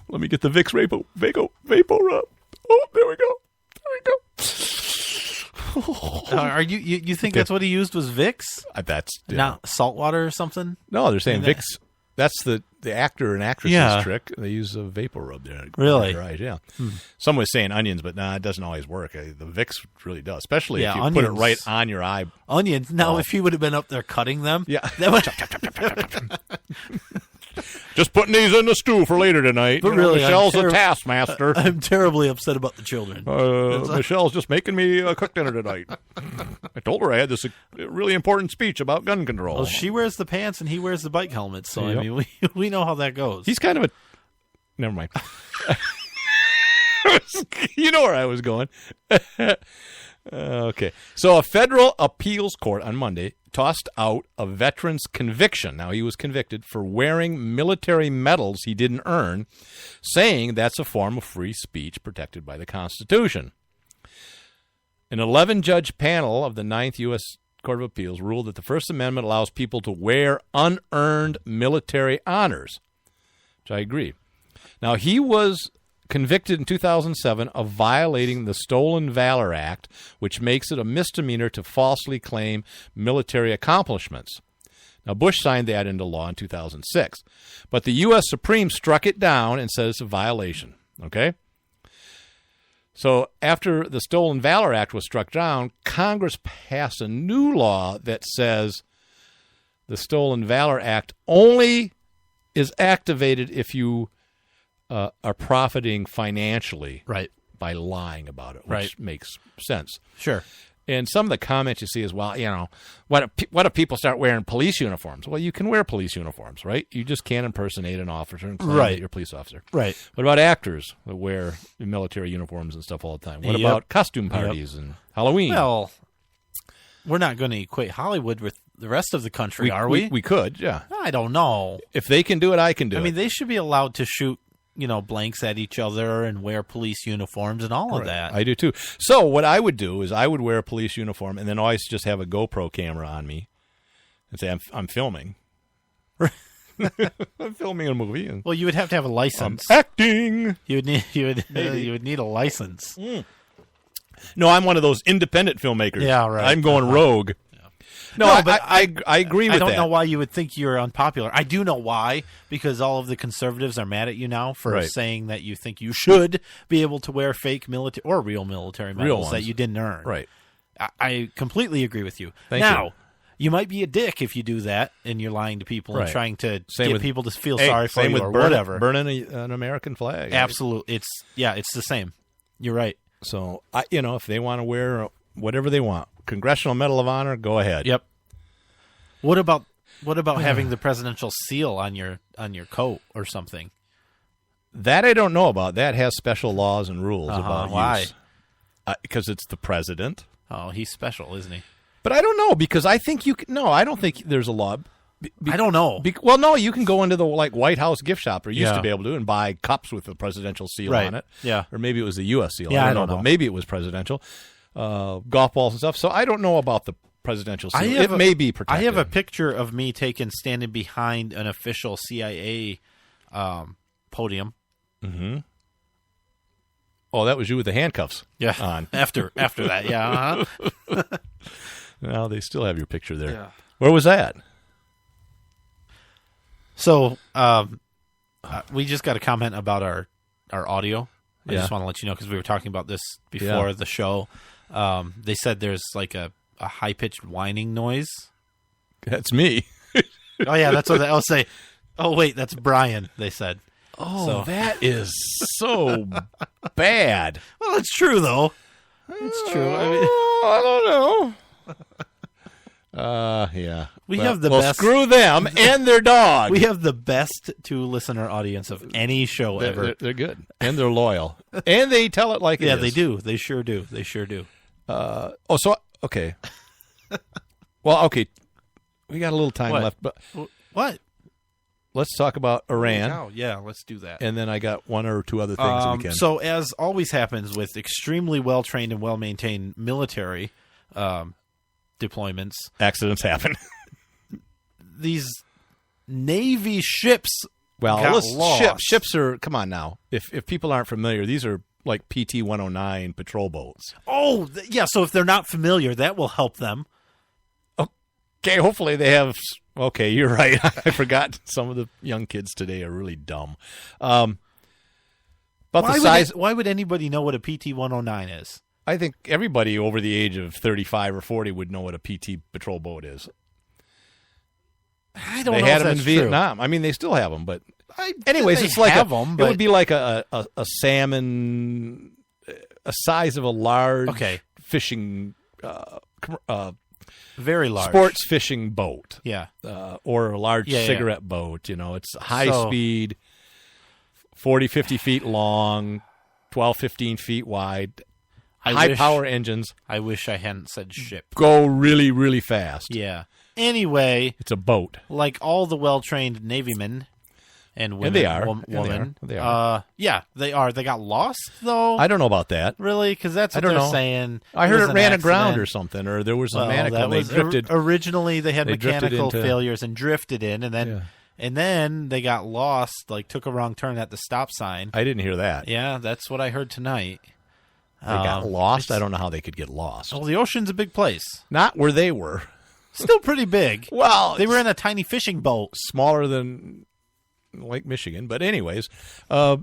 Let me get the Vicks Vapor Rub. Oh, there we go. Are you think that's what he used was Vicks? That's not salt water or something? No, they're saying Vicks. That's the actor and actress's trick. They use a vapor rub there. Really? Right, yeah. Someone was saying onions, but it doesn't always work. The Vicks really does, especially if you put it right on your eye. Onions. Now, if he would have been up there cutting them, that would just putting these in the stew for later tonight. But really, Michelle's a taskmaster. I'm terribly upset about the children. Michelle's just making me cook dinner tonight. I told her I had this really important speech about gun control. Well, she wears the pants and he wears the bike helmet, so Yep. I mean, we know how that goes. He's kind of a... Never mind. You know where I was going. Okay. So a federal appeals court on Monday tossed out a veteran's conviction. Now, he was convicted for wearing military medals he didn't earn, saying that's a form of free speech protected by the Constitution. An 11-judge panel of the 9th U.S. Court of Appeals ruled that the First Amendment allows people to wear unearned military honors, which I agree. Now, he was convicted in 2007 of violating the Stolen Valor Act, which makes it a misdemeanor to falsely claim military accomplishments. Now, Bush signed that into law in 2006, but the U.S. Supreme struck it down and said it's a violation, okay? So after the Stolen Valor Act was struck down, Congress passed a new law that says the Stolen Valor Act only is activated if you are profiting financially by lying about it, which makes sense. Sure. And some of the comments you see is, well, what if people start wearing police uniforms? Well, you can wear police uniforms, right? You just can't impersonate an officer and claim that you're a police officer. Right. What about actors that wear military uniforms and stuff all the time? What about costume parties and Halloween? Well, we're not going to equate Hollywood with the rest of the country, are we? We could, yeah. I don't know. If they can do it, I can do it. I mean, they should be allowed to shoot blanks at each other and wear police uniforms and all of that. I do too. So what I would do is I would wear a police uniform and then always just have a GoPro camera on me and say I'm filming. I'm filming a movie. And well, you would have to have a license. I'm acting. You would need a license. No, I'm one of those independent filmmakers. Yeah, right. I'm going rogue. No, I agree with that. I don't know why you would think you're unpopular. I do know why, because all of the conservatives are mad at you now for saying that you think you should be able to wear fake military or real military medals that you didn't earn. Right. I completely agree with you. Thank now, you. You might be a dick if you do that and you're lying to people and trying to get people to feel hey, sorry for same you with or burning, whatever. Burning an American flag. Absolutely. It's the same. You're right. So, if they want to wear whatever they want, Congressional Medal of Honor, go ahead. Yep. What about having the presidential seal on your coat or something? That I don't know about. That has special laws and rules about why? use. Because it's the president. Oh, he's special, isn't he? But I don't know, because I think you can, no, I don't think there's a law. I don't know. Well, no, you can go into the White House gift shop, or used Yeah. to be able to, and buy cups with the presidential seal Right. on it. Yeah. Or maybe it was the U.S. seal. Yeah, I don't know. Maybe it was presidential. Golf balls and stuff. So I don't know about the presidential seal. It may be protected. I have a picture of me standing behind an official CIA podium. Mm-hmm. Oh, that was you with the handcuffs. Yeah. On After that, yeah. Uh-huh. Well, they still have your picture there. Yeah. Where was that? So we just got a comment about our audio. I Yeah. just want to let you know, because we were talking about this before Yeah. the show. They said there's like a high-pitched whining noise. That's me. Oh, yeah, that's what I'll say. Oh, wait, that's Brian, they said. Oh, So- that is so bad. Well, it's true, though. It's true. I mean, I don't know. Yeah. We Well- have the well, best. screw them and their dog. We have the best listener audience of any show ever. They're good. And they're loyal. And they tell it like it Yeah, is. they do. They sure do. They sure do. Okay. Well, okay. We got a little time What? left, but What? let's talk about Iran. Oh, yeah, let's do that. And then I got one or two other things that we can. So, as always happens with extremely well-trained and well-maintained military deployments, accidents happen. These Navy ships Well, got listen, lost. ships are, come on now. If people aren't familiar, these are like PT-109 patrol boats. Oh, yeah, so if they're not familiar, that will help them. Okay, hopefully they have. Okay, you're right. I forgot some of the young kids today are really dumb. But the size. Why would anybody know what a PT-109 is? I think everybody over the age of 35 or 40 would know what a PT patrol boat is. I don't They know had if them in that's true. Vietnam. I mean, they still have them, but anyways, they it's like have them, it but- would be like a salmon, a size of a large fishing, very large sports fishing boat. Yeah, or a large Yeah, yeah. cigarette boat. You know, it's high So- speed, 40, 50 feet long, 12, 15 feet wide, high power engines. I wish I hadn't said ship. Go really, really fast. Yeah. Anyway, it's a boat. Like all the well-trained Navymen and women, they are. woman, And they are. yeah, they are. They got lost though. I don't know about that. Really, because that's I what don't they're know. saying. I heard was it an ran aground accident. or something, or there was a Well, mechanical. that They was drifted. Originally, they had they drifted mechanical into- failures and drifted in, and then they got lost. Like took a wrong turn at the stop sign. I didn't hear that. Yeah, that's what I heard tonight. They got lost. I don't know how they could get lost. Well, the ocean's a big place. Not where they were. Still pretty big. Well, they were in a tiny fishing boat, smaller than Lake Michigan. But anyways, yeah,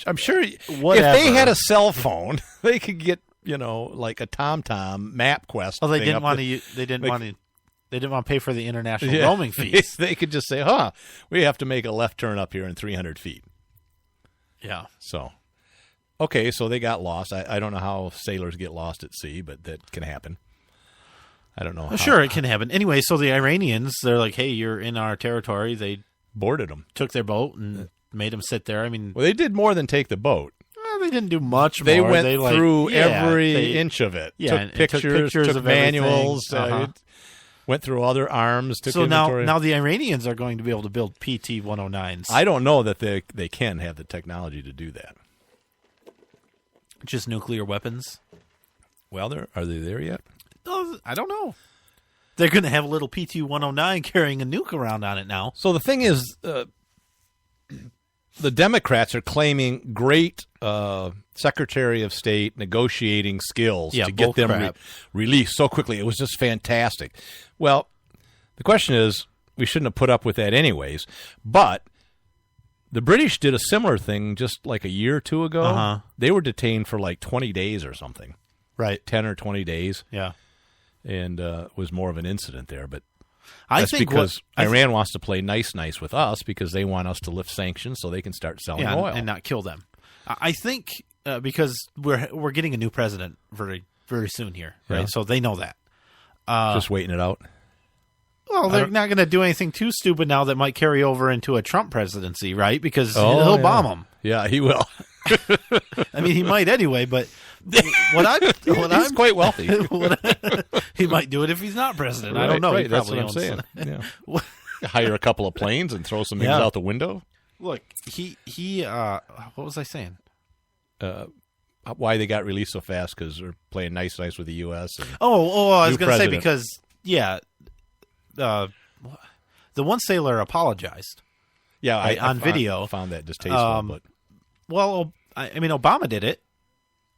I'm sure if they had a cell phone, they could get like a TomTom MapQuest. Oh, they thing didn't up want there. to. They didn't want to. They didn't want to pay for the international Yeah. roaming fees. They could just say, we have to make a left turn up here in 300 feet. Yeah. So, okay, so they got lost. I don't know how sailors get lost at sea, but that can happen. I don't know. Well, sure, it can happen. Anyway, so the Iranians, they're like, hey, you're in our territory. They boarded them. Took their boat and made them sit there. I mean, Well, they did more than take the boat. well, they didn't do much They more. went like, through yeah, every they- inch of it. Yeah, took and pictures, took of manuals, everything. Uh-huh. went through other arms, took So inventory. now the Iranians are going to be able to build PT-109s. I don't know that they can have the technology to do that. Just nuclear weapons? Well, are they there yet? Oh, I don't know. They're going to have a little PT-109 carrying a nuke around on it now. So the thing is, the Democrats are claiming great Secretary of State negotiating skills to get them released so quickly. It was just fantastic. Well, the question is, we shouldn't have put up with that anyways. But the British did a similar thing just like a year or two ago. Uh-huh. They were detained for like 20 days or something. Right. 10 or 20 days. Yeah. And it was more of an incident there. But I that's think because Iran wants to play nice with us because they want us to lift sanctions so they can start selling oil. and not kill them. I think because we're getting a new president very, very soon here, right? Yeah. So they know that. Just waiting it out. Well, they're not going to do anything too stupid now that might carry over into a Trump presidency, right? Because Oh, he'll yeah. bomb them. Yeah, he will. I mean, he might anyway, but He's quite wealthy. He might do it if he's not president. I don't know. Right, He that's probably what I'm owns- saying. Yeah. Hire a couple of planes and throw some things Yeah. out the window. Look, he. What was I saying? Why they got released so fast? Because they're playing nice with the U.S. and I was new going to say president. because the one sailor apologized. Yeah, right, on video. I found that distasteful. But well, I mean, Obama did it.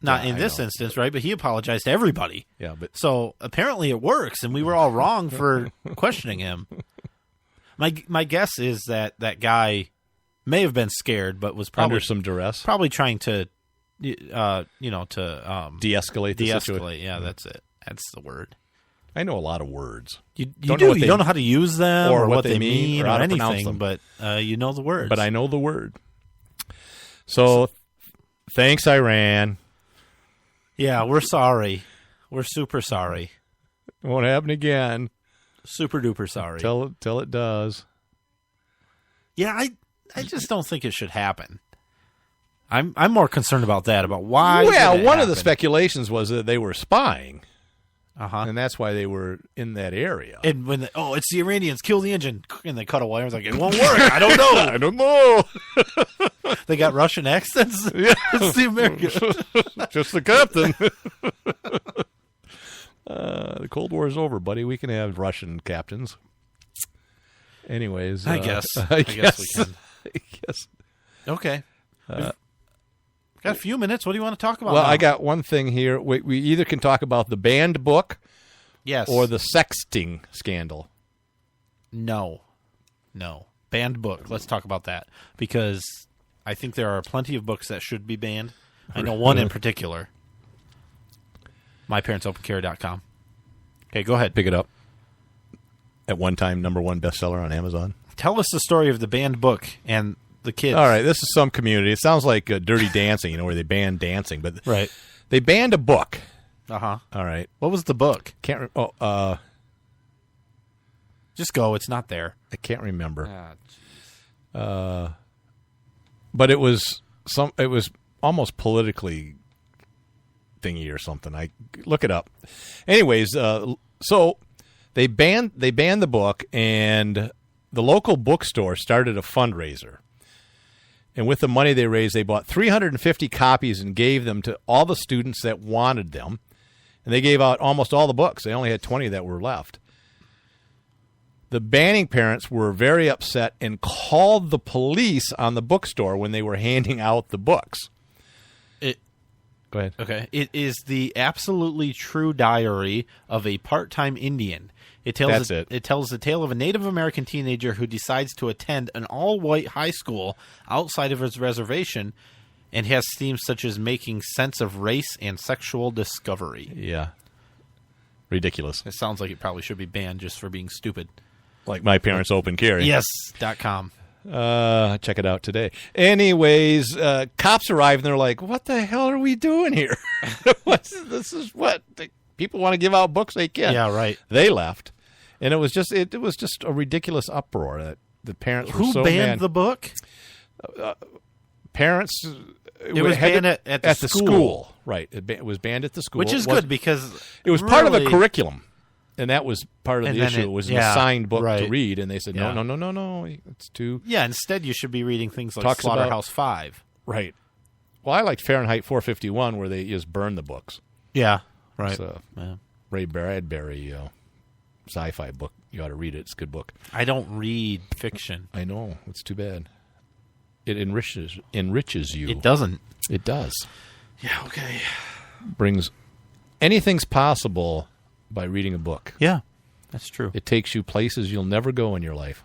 Not Yeah, in I this know. instance, right? But he apologized to everybody. Yeah, but so apparently it works, and we were all wrong for questioning him. My guess is that guy may have been scared, but was probably under some duress, probably trying to, de-escalate. the situation. De-escalate. Yeah, that's it. That's the word. I know a lot of words. You Don't do. know what You they- don't know how to use them or or what what they they mean, mean or how or to pronounce anything, them. but you know the words. But I know the word. So thanks, Iran. Yeah, we're sorry. We're super sorry. It won't happen again. Super duper sorry. Till it does. Yeah, I just don't think it should happen. I'm more concerned about that, about why. Well, did it one of the happen? speculations was that they were spying, and that's why they were in that area. And when it's the Iranians, kill the engine, and they cut away. I was like, it won't work. I don't know. I don't know. They got Russian accents. Yeah. It's the American. Just the captain. The Cold War is over, buddy. We can have Russian captains. Anyways, I guess we can. I guess. Okay. Got a few minutes. What do you want to talk about? Well, now? I got one thing here. We either can talk about the banned book, yes, or the sexting scandal. No. Banned book. Let's talk about that because I think there are plenty of books that should be banned. I know one in particular. MyParentsOpenCarry.com. Okay, go ahead. Pick it up. At one time, #1 bestseller on Amazon. Tell us the story of the banned book and the kids. All right, this is some community. It sounds like Dirty Dancing, where they banned dancing, but right. They banned a book. Uh-huh. All right. What was the book? Can't. Just go. It's not there. I can't remember. But it was almost politically thingy or something. I look it up. Anyways, so they banned the book, and the local bookstore started a fundraiser. And with the money they raised, they bought 350 copies and gave them to all the students that wanted them. And they gave out almost all the books. They only had 20 that were left. The banning parents were very upset and called the police on the bookstore when they were handing out the books. Go ahead. Okay. It is the absolutely true diary of a part-time Indian. It tells It tells the tale of a Native American teenager who decides to attend an all-white high school outside of his reservation and has themes such as making sense of race and sexual discovery. Yeah. Ridiculous. It sounds like it probably should be banned just for being stupid. Like My Parents Open Carry. Yes.com. Check it out today. Anyways, cops arrive and they're like, "What the hell are we doing here? This is what people want to give out books. They can." Yeah, right. They left, and it was just a ridiculous uproar. That the parents were so banned mad. the book? Parents. It was banned at the school. Right? It was banned at the school, Which is good because it was part of a really- curriculum. And that was part of And the then issue. it- It was an yeah, assigned book to right. read, and they said, Yeah. no, it's too... Yeah, instead you should be reading things like Talks about- Slaughterhouse 5. Right. Well, I liked Fahrenheit 451, where they just burn the books. Yeah, right. It's a Ray Bradbury sci-fi book. You ought to read it. It's a good book. I don't read fiction. I know. It's too bad. It enriches you. It doesn't. It does. Yeah, okay. Brings... Anything's possible by reading a book. Yeah, that's true. It takes you places you'll never go in your life.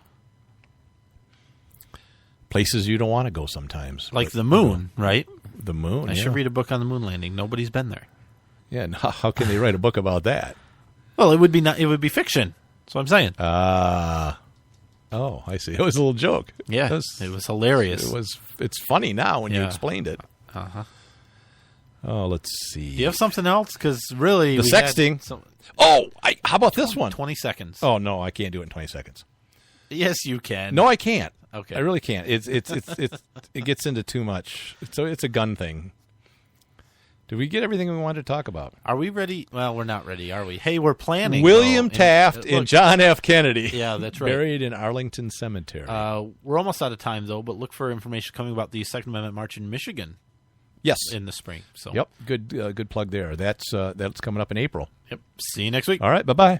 Places you don't want to go sometimes. Like the moon, right? The moon, I should read a book on the moon landing. Nobody's been there. Yeah, and how can they write a book about that? Well, it would be fiction. That's what I'm saying. Oh, I see. It was a little joke. Yeah, it was hilarious. It's funny now when you Yeah. explained it. Uh-huh. Oh, let's see. Do you have something else? Because really, The we had sexting. some- How about this one? 20 seconds. Oh no, I can't do it in 20 seconds. Yes, you can. No, I can't. Okay. I really can't. It gets into too much. So it's a gun thing. Did we get everything we wanted to talk about? Are we ready? Well, we're not ready, are we? Hey, we're planning. William though, Taft and John F. Kennedy. Yeah, that's right. Buried in Arlington Cemetery. We're almost out of time, though, but look for information coming about the Second Amendment March in Michigan. Yes. In the spring. So. Yep. Good plug there. That's coming up in April. Yep. See you next week. All right. Bye-bye.